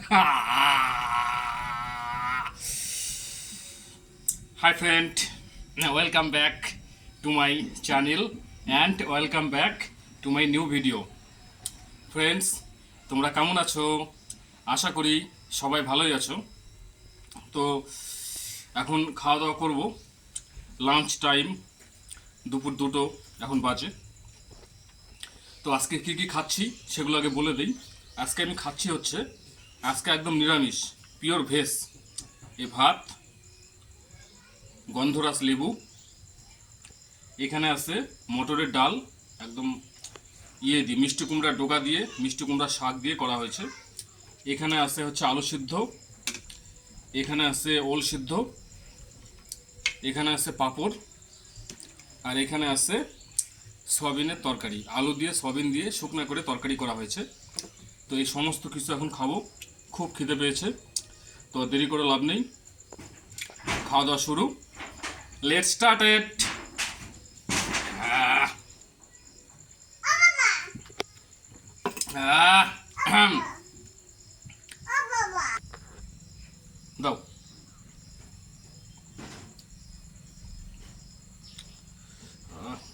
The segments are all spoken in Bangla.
Hi friend, welcome back to my channel and welcome back to my new video. Friends, তোমরা কেমন আছো? আশা করি সবাই ভালোই আছো। তো এখন খাওয়া দাওয়া করব, লাঞ্চ টাইম, দুপুর 2টো এখন বাজে। তো আজকে কি কি খাচ্ছি সেগুলো আগে বলে দিই। আজকে আমি খাচ্ছি হচ্ছে আজকে একদম নিরামিষ, পিওর ভেজ। এই ভাত, গন্ধরাস লেবু, এখানে আছে মটরের ডাল, একদম দিয়ে মিষ্টি কুমড়ার ডোকা দিয়ে, মিষ্টি কুমড়ার শাক দিয়ে করা হয়েছে। এখানে আছে হচ্ছে আলু সিদ্ধ, এখানে আছে ওল সিদ্ধ, এখানে আছে পাঁপড়, আর এখানে আছে সয়াবিনের তরকারি, আলু দিয়ে সয়াবিন দিয়ে শুকনো করে তরকারি করা হয়েছে। তো এই সমস্ত কিছু এখন খাবো, খুব খিদে পেয়েছে। তো দেরি করে লাভ নেই, খাওয়া দাওয়া শুরু। Let's start it. দাও।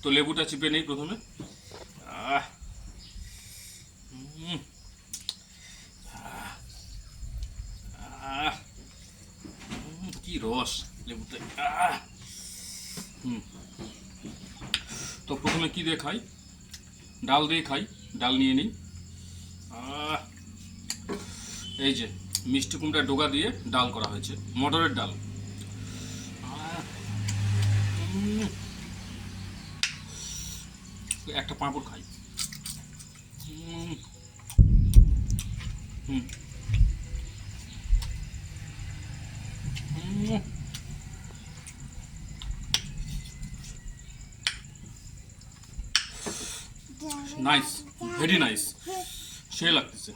তো লেবুটা চিপে নেই প্রথমে। কি রস লেবুতে। তো প্রথমে কি দিয়ে খাই? ডাল দিয়ে খাই, ডাল নিয়ে নিই। এই যে মিষ্টি কুমড়ার ডোকা দিয়ে ডাল করা হয়েছে, মটরের ডাল। একটা পাঁপড় খাই। নাইস, ভেরি নাইস, সে লাগতেছে।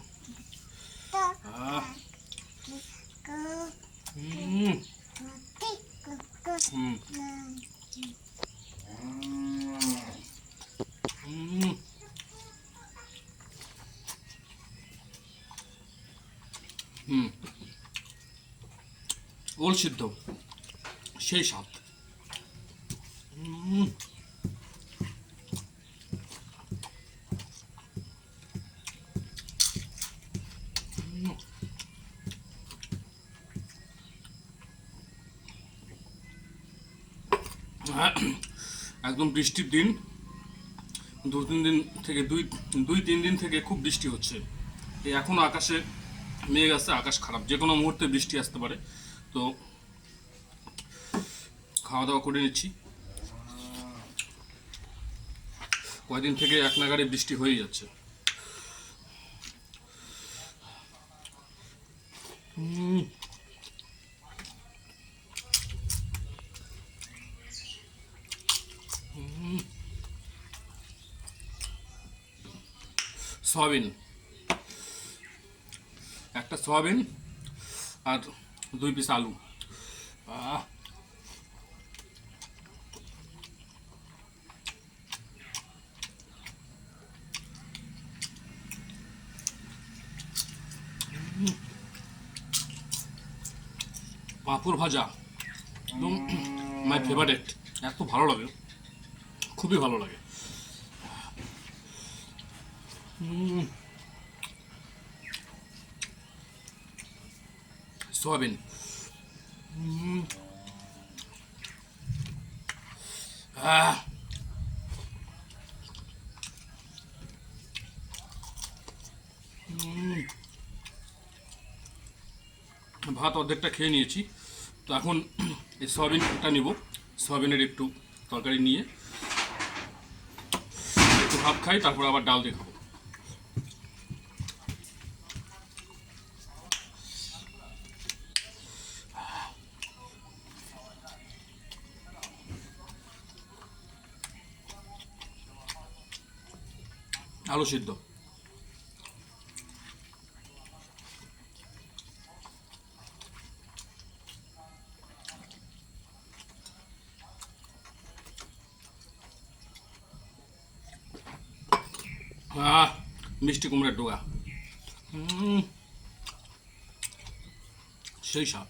ওল সিদ্ধ, সেই স্বাদ। একদম বৃষ্টির দিন, 2-3 দিন থেকে, 2-3 দিন থেকে খুব বৃষ্টি হচ্ছে। এখনো আকাশে মেঘ আছে, আকাশ খারাপ, যে কোনো মুহূর্তে বৃষ্টি আসতে পারে। তো খাওয়া দাওয়া করে নিচ্ছি। কয়েকদিন থেকে এক নাগাড়ে বৃষ্টি হয়ে যাচ্ছে। সয়াবিন, একটা সয়াবিন আর 2 পিস আলু। পাঁপড় ভাজা একদম মাই ফেভারিট, এত ভালো লাগে, খুবই ভালো লাগে। সয়াবিন, ভাত অর্ধেকটা খেয়ে নিয়েছি। তো এখন এই সয়াবিনটা নিব, সয়াবিনের একটু তরকারি নিয়ে একটু ভাত খাই, তারপর আবার ডাল দিয়ে খাবো। আলু সিদ্ধ, মিষ্টি কুমড়ার ডোকা। সেই স্বাদ।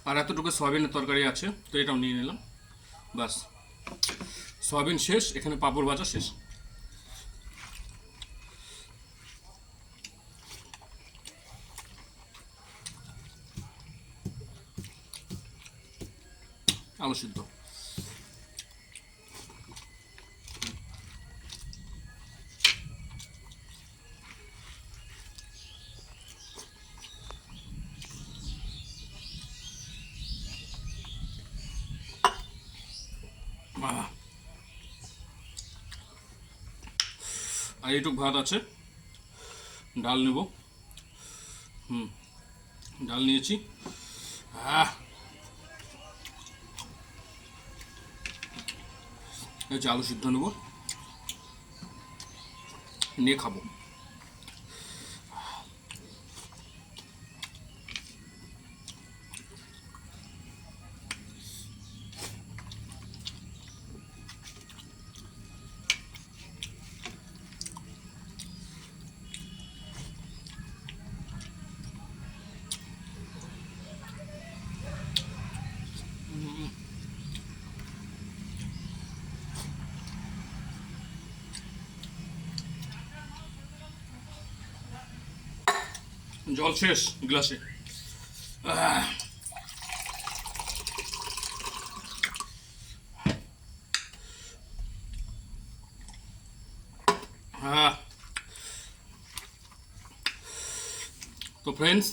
আর এতটুকু সয়াবিনের তরকারি আছে, তো এটাও নিয়ে নিলাম। বাস, সয়াবিন শেষ, এখানে পাঁপড় ভাজা শেষ। আলু সিদ্ধ। আর এইটুক ভাত আছে, ডাল নেব। ডাল নিয়েছি। এই যে আলু সিদ্ধ নেব, নিয়ে খাবো। জল শেষ গ্লাসে। তো ফ্রেন্ডস,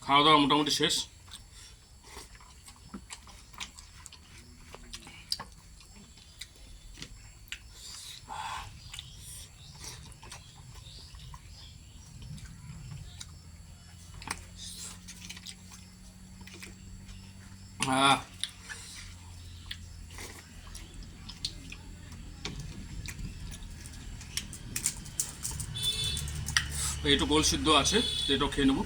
খাওয়া দাওয়া মোটামুটি শেষ। এইটু গোল সিদ্ধ আছে, এটাও খেয়ে নেবো।